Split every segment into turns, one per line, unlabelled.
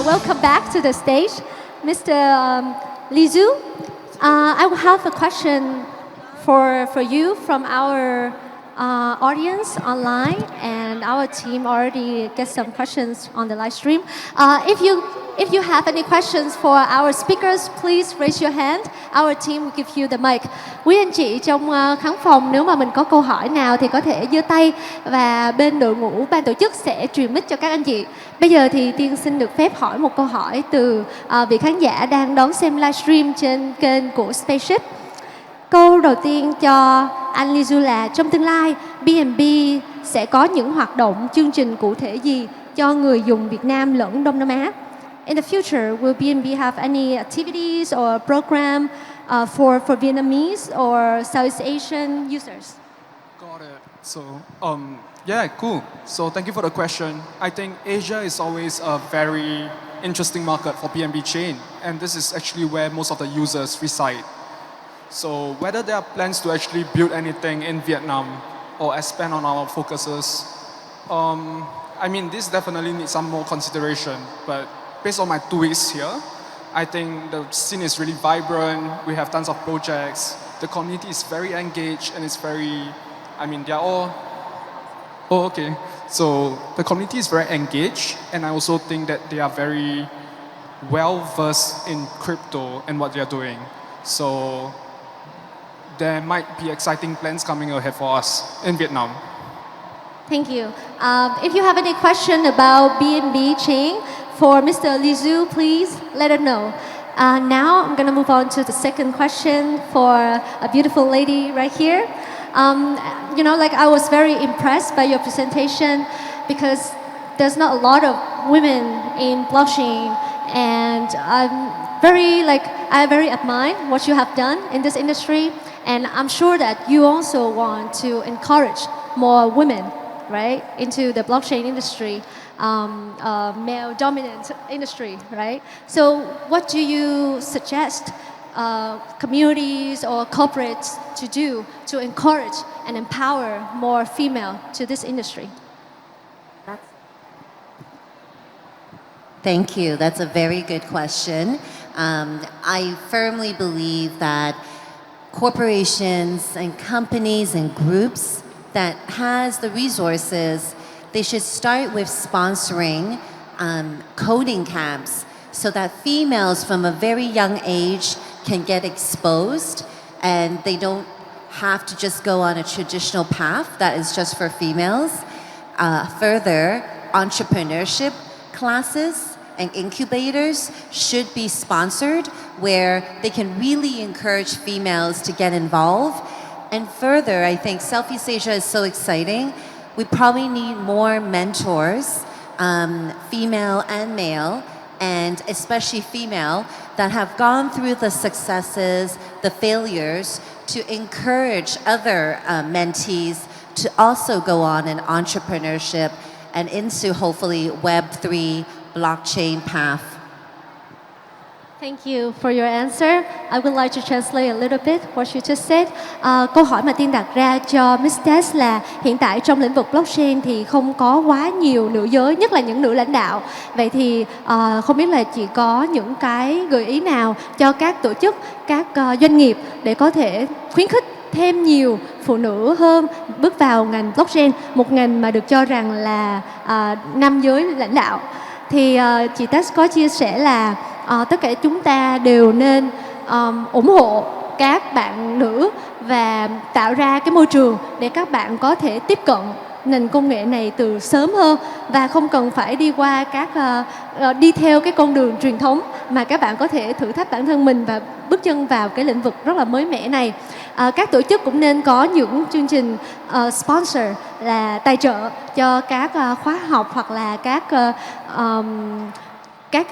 welcome back to the stage, Mr. Lizu. I will have a question for you from our audience online, and our team already get some questions on the live stream. If you have any questions for our speakers, please raise your hand. Our team will give you the mic. Quý anh chị trong khán phòng, nếu mà mình có câu hỏi nào thì có thể giơ tay và bên đội ngũ ban tổ chức sẽ truyền mic cho các anh chị. Bây giờ thì Tiên xin được phép hỏi một câu hỏi từ vị khán giả đang đón xem livestream trên kênh của Spac3Ship. Câu đầu tiên cho anh Lizu là trong tương lai BNB sẽ có những hoạt động, chương trình cụ thể gì cho người dùng Việt Nam lẫn Đông Nam Á? In the future, will BNB have any activities or program for Vietnamese or Southeast Asian users?
Got it. So, yeah, cool. So thank you for the question. I think Asia is always a very interesting market for BNB chain, and this is actually where most of the users reside. So whether there are plans to actually build anything in Vietnam or expand on our focuses, I mean, this definitely needs some more consideration, but based on my 2 weeks here, I think the scene is really vibrant. We have tons of projects. The community is very engaged, and it's very, I mean, they're all, oh, okay. So the community is very engaged, and I also think that they are very well versed in crypto and what they are doing. So there might be exciting plans coming ahead for us in Vietnam.
Thank you. If you have any question about BNB chain for Mr. Lizu, please let us know. Now I'm going to move on to the second question for a beautiful lady right here. You know, like I was very impressed by your presentation because there's not a lot of women in blockchain, and I very admire what you have done in this industry, and I'm sure that you also want to encourage more women, right, into the blockchain industry, male-dominant industry, right? So what do you suggest communities or corporates to do to encourage and empower more female to this industry?
Thank you. That's a very good question. I firmly believe that corporations and companies and groups that has the resources, they should start with sponsoring coding camps so that females from a very young age can get exposed, and they don't have to just go on a traditional path that is just for females. Further, entrepreneurship classes and incubators should be sponsored where they can really encourage females to get involved. And further, I think Southeast Asia is so exciting. We probably need more mentors, female and male, and especially female, that have gone through the successes, the failures, to encourage other mentees to also go on in entrepreneurship and into hopefully Web3 blockchain path.
Thank you for your answer. I would like to translate a little bit what you just said. Câu hỏi mà Tiên đặt ra cho Miss Tess là hiện tại trong lĩnh vực blockchain thì không có quá nhiều nữ giới, nhất là những nữ lãnh đạo. Vậy thì không biết là chị có những cái gợi ý nào cho các tổ chức, các doanh nghiệp để có thể khuyến khích thêm nhiều phụ nữ hơn bước vào ngành blockchain, một ngành mà được cho rằng là nam giới lãnh đạo. Thì chị Tess có chia sẻ là tất cả chúng ta đều nên ủng hộ các bạn nữ và tạo ra cái môi trường để các bạn có thể tiếp cận nền công nghệ này từ sớm hơn, và không cần phải đi qua đi theo cái con đường truyền thống, mà các bạn có thể thử thách bản thân mình và bước chân vào cái lĩnh vực rất là mới mẻ này. Các tổ chức cũng nên có những chương trình sponsor, là tài trợ cho các khóa học hoặc là các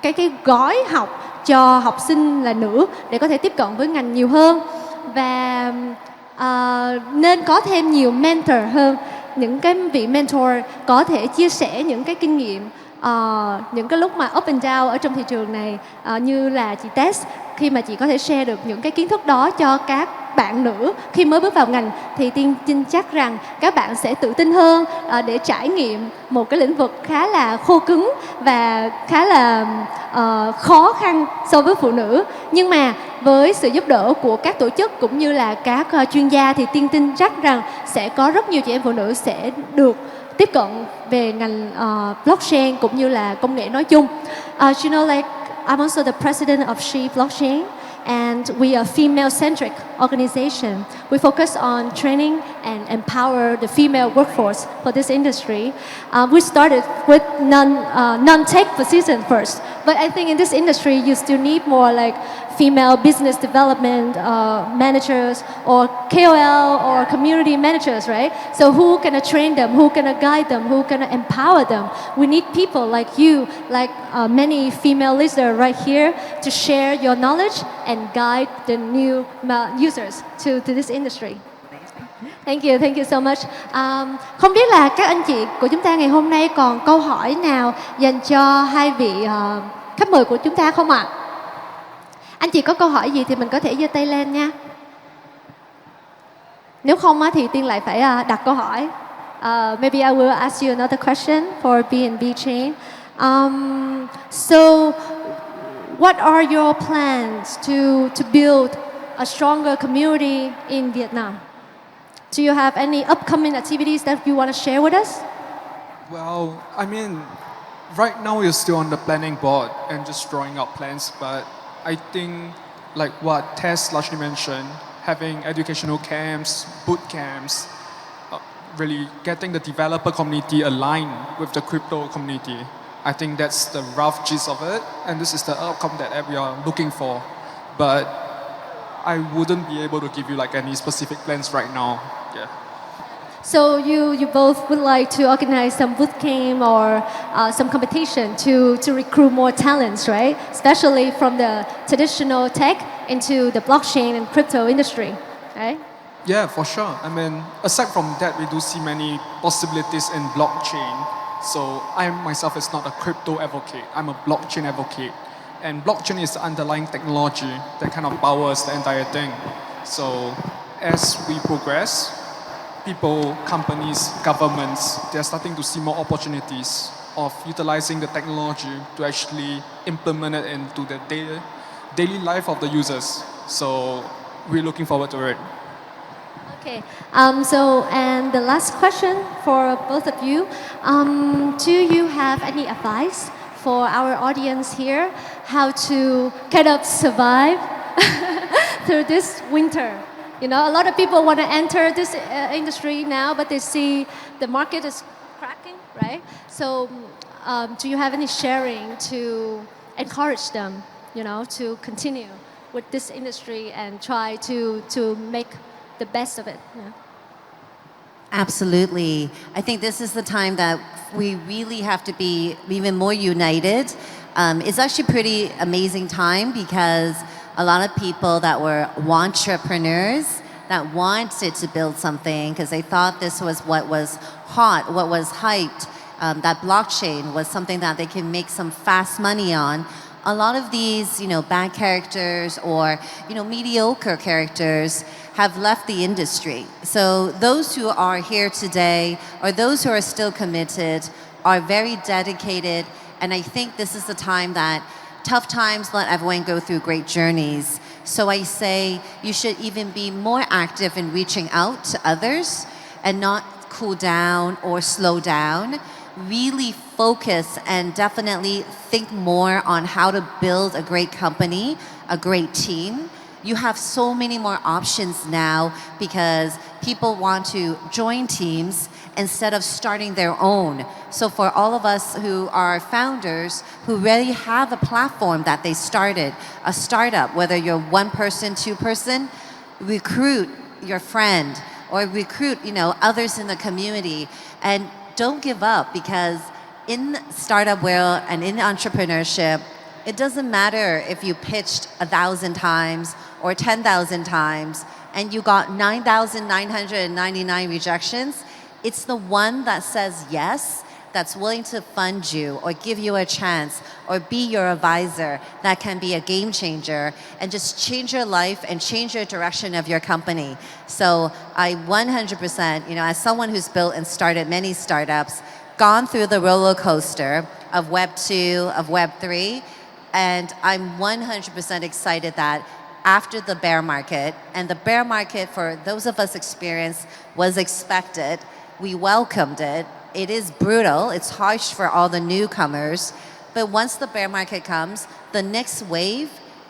cái gói học cho học sinh là nữ để có thể tiếp cận với ngành nhiều hơn, và nên có thêm nhiều mentor hơn, những cái vị mentor có thể chia sẻ những cái kinh nghiệm, những cái lúc mà up and down ở trong thị trường này, như là chị Tess, khi mà chị có thể share được những cái kiến thức đó cho các bạn nữ khi mới bước vào ngành thì Tiên tin chắc rằng các bạn sẽ tự tin hơn để trải nghiệm một cái lĩnh vực khá là khô cứng và khá là khó khăn so với phụ nữ. Nhưng mà với sự giúp đỡ của các tổ chức cũng như là các chuyên gia thì Tiên tin chắc rằng sẽ có rất nhiều chị em phụ nữ sẽ được tiếp cận về ngành blockchain cũng như là công nghệ nói chung. You know, like I'm also the president of She Blockchain, and we are a female-centric organization. We focus on training and empower the female workforce for this industry. We started with non-tech position first, but I think in this industry you still need more like female business development managers or KOL or community managers, right? So who can train them, who can guide them, who can empower them? We need people like you, like many female leaders right here to share your knowledge and guide the new users to this industry. Thank you so much. Không biết là các anh chị của chúng ta ngày hôm nay còn câu hỏi nào dành cho hai vị khách mời của chúng ta không ạ? Anh chị có câu hỏi gì thì mình có thể giơ tay lên nha. Nếu không thì Tiên lại phải đặt câu hỏi. Maybe I will ask you another question for BNB chain. So, what are your plans to build a stronger community in Vietnam? Do you have any upcoming activities that you want to share with us?
Well, I mean, right now we're still on the planning board and just drawing out plans, but I think like what Tess largely mentioned, having educational camps, boot camps, really getting the developer community aligned with the crypto community. I think that's the rough gist of it, and this is the outcome that we are looking for. But I wouldn't be able to give you like any specific plans right now. Yeah.
So you both would like to organize some boot camp or some competition to recruit more talents, right? Especially from the traditional tech into the blockchain and crypto industry, right?
Yeah, for sure. I mean, aside from that, we do see many possibilities in blockchain. So I myself is not a crypto advocate. I'm a blockchain advocate. And blockchain is the underlying technology that kind of powers the entire thing. So as we progress, people, companies, governments, they're starting to see more opportunities of utilizing the technology to actually implement it into the daily life of the users. So we're looking forward to it.
Okay, and the last question for both of you, do you have any advice for our audience here how to kind of survive through this winter? You know, a lot of people want to enter this industry now, but they see the market is cracking, right? So do you have any sharing to encourage them, you know, to continue with this industry and try to make the best of it? Yeah.
Absolutely. I think this is the time that we really have to be even more united. It's actually a pretty amazing time because a lot of people that were entrepreneurs that wanted to build something because they thought this was what was hot, what was hyped, that blockchain was something that they can make some fast money on. A lot of these, bad characters or, mediocre characters have left the industry. So those who are here today or those who are still committed are very dedicated. And I think this is the time that tough times let everyone go through great journeys. So I say you should even be more active in reaching out to others and not cool down or slow down. Really focus and definitely think more on how to build a great company, a great team. You have so many more options now because people want to join teams instead of starting their own. So for all of us who are founders who really have a platform that they started, a startup, whether you're one person, two person, recruit your friend or recruit, others in the community, and don't give up because in startup world and in entrepreneurship, it doesn't matter if you pitched 1,000 times or 10,000 times and you got 9,999 rejections. It's the one that says yes that's willing to fund you or give you a chance or be your advisor that can be a game changer and just change your life and change your direction of your company. So I 100%, as someone who's built and started many startups, gone through the roller coaster of Web 2, of Web 3, and I'm 100% excited that after the bear market, and the bear market for those of us experienced was expected, we welcomed it. It is brutal, it's harsh for all the newcomers, but once the bear market comes, the next wave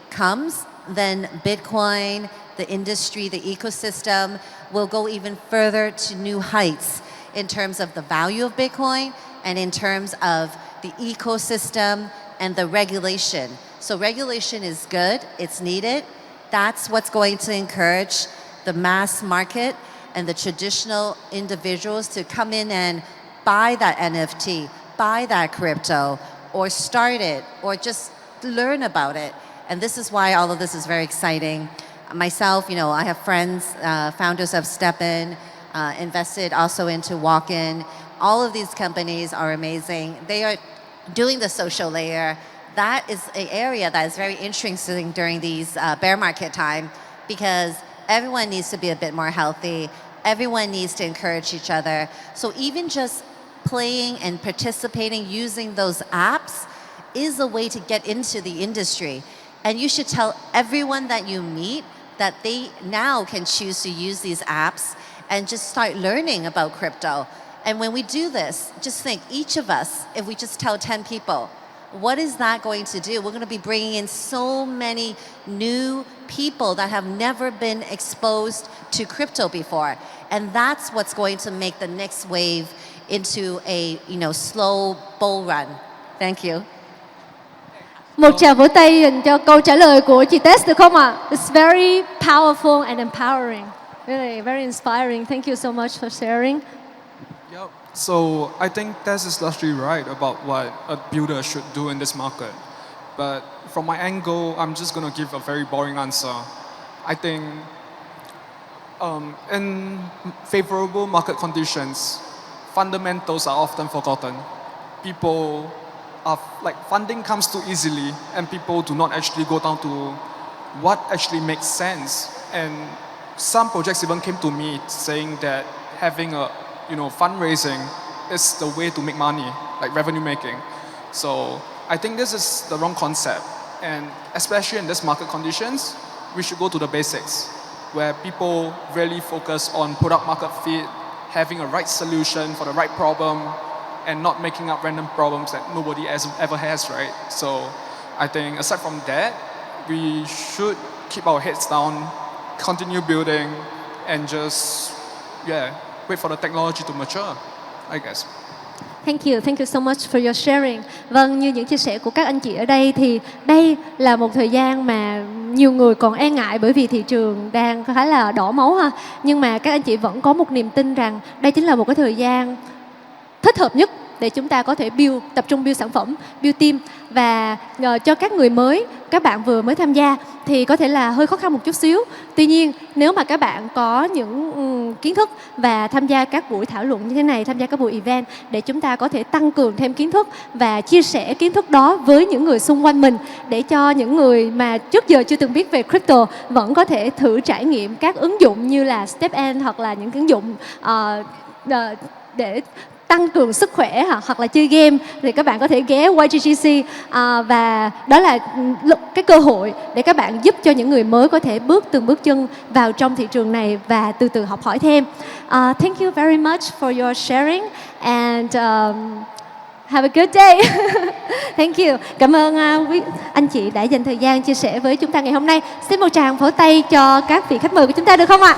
comes, then Bitcoin, the industry, the ecosystem will go even further to new heights in terms of the value of Bitcoin and in terms of the ecosystem and the regulation. So regulation is good, it's needed. That's what's going to encourage the mass market and the traditional individuals to come in and buy that NFT, buy that crypto, or start it, or just learn about it. And this is why all of this is very exciting. Myself, I have friends, founders of StepIn, invested also into Walk-in. All of these companies are amazing. They are doing the social layer. That is an area that is very interesting during these bear market time, because everyone needs to be a bit more healthy. Everyone needs to encourage each other. So even just playing and participating using those apps is a way to get into the industry. And you should tell everyone that you meet that they now can choose to use these apps and just start learning about crypto. And when we do this, just think, each of us, if we just tell 10 people, what is that going to do? We're going to be bringing in so many new people that have never been exposed to crypto before. And that's what's going to make the next wave into a slow bull run. Thank you.
Một tràng vỗ tay dành cho câu trả lời của chị Tess được không ạ? It's very powerful and empowering. Really, very inspiring. Thank you so much for sharing.
Yep. So I think Tess is largely right about what a builder should do in this market. But from my angle, I'm just going to give a very boring answer. I think in favorable market conditions, fundamentals are often forgotten. People funding comes too easily, and people do not actually go down to what actually makes sense. And some projects even came to me saying that having a fundraising is the way to make money, like revenue making. So I think this is the wrong concept, and especially in this market conditions, we should go to the basics, where people really focus on product market fit, having a right solution for the right problem, and not making up random problems that nobody ever has, right? So I think aside from that, we should keep our heads down, continue building, and just wait for the technology to mature, I guess.
Thank you so much for your sharing. Vâng, như những chia sẻ của các anh chị ở đây thì đây là một thời gian mà nhiều người còn e ngại bởi vì thị trường đang khá là đỏ máu ha. Nhưng mà các anh chị vẫn có một niềm tin rằng đây chính là một cái thời gian thích hợp nhất để chúng ta có thể tập trung build sản phẩm, build team. Và cho các người mới, các bạn vừa mới tham gia thì có thể là hơi khó khăn một chút xíu. Tuy nhiên nếu mà các bạn có những kiến thức và tham gia các buổi thảo luận như thế này, tham gia các buổi event để chúng ta có thể tăng cường thêm kiến thức và chia sẻ kiến thức đó với những người xung quanh mình, để cho những người mà trước giờ chưa từng biết về crypto vẫn có thể thử trải nghiệm các ứng dụng như là StepN hoặc là những ứng dụng để tăng cường sức khỏe hoặc là chơi game, thì các bạn có thể ghé YGGC và đó là cái cơ hội để các bạn giúp cho những người mới có thể từng bước chân vào trong thị trường này và từ từ học hỏi thêm. Thank you very much for your sharing and have a good day. Thank you. Cảm ơn quý anh chị đã dành thời gian chia sẻ với chúng ta ngày hôm nay. Xin một tràng vỗ tay cho các vị khách mời của chúng ta được không ạ?